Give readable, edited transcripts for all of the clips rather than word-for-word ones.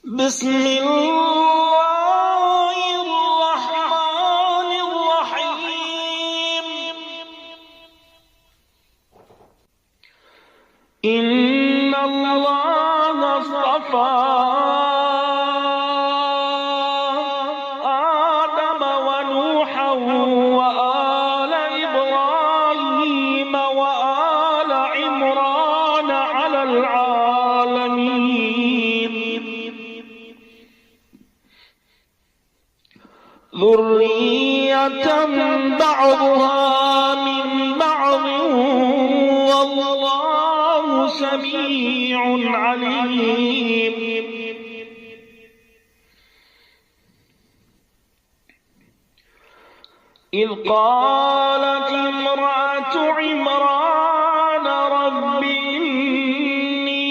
بسم الله الرحمن الرحيم. إن الله اصطفى آدم ونوحا وآل إبراهيم وآل عمران على العالمين، ذرية بعضها من بعض والله سميع عليم. إذ قالت امرأة عمران رب إني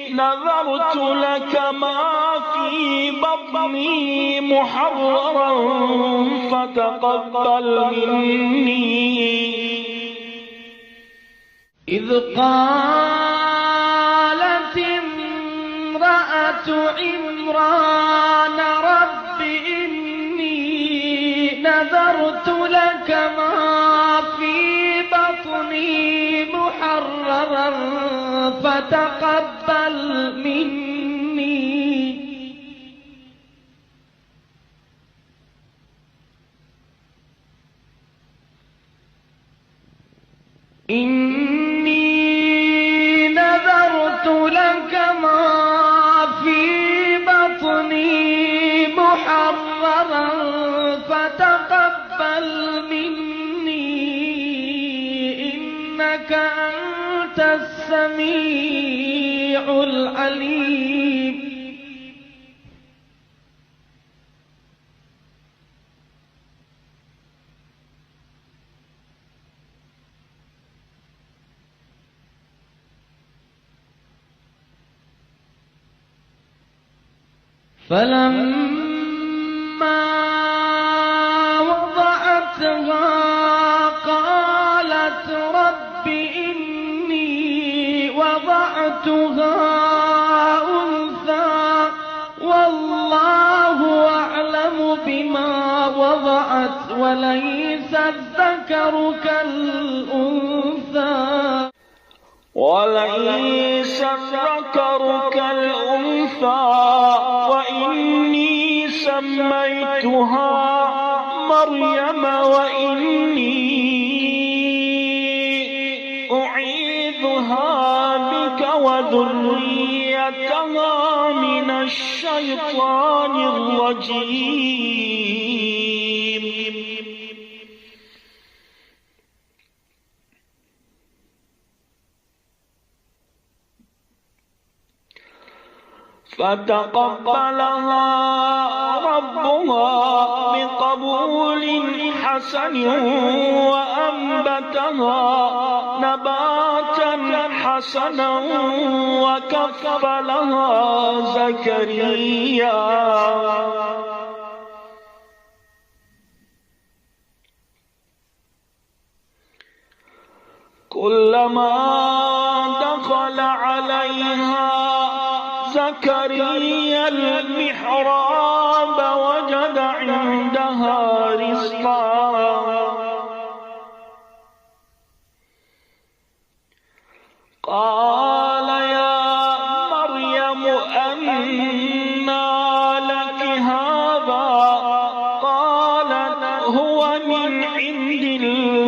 نذرت لك ما في بطني محررا فتقبل مني. إذ قالت امرأة عمران رب إني نذرت لك ما في بطني محررا فتقبل مني. إني نذرت لك ما في بطني محررا فتقبل مني إنك أنت السميع العليم. فلما وضعتها قالت رب إني وضعتها أنثى والله أعلم بما وضعت وليس الذكر كالأنثى وإني سميتها مريم وإني أعيذها بك وذريتها من الشيطان الرجيم. فتقبلها ربها بقبول حسن وأنبتها نباتا حسنا وكفلها زكريا كلما دخل عليها زكريا المحراب وجد عندها رزقا قال يا مريم أنى لك هذا قالت هو من عند الله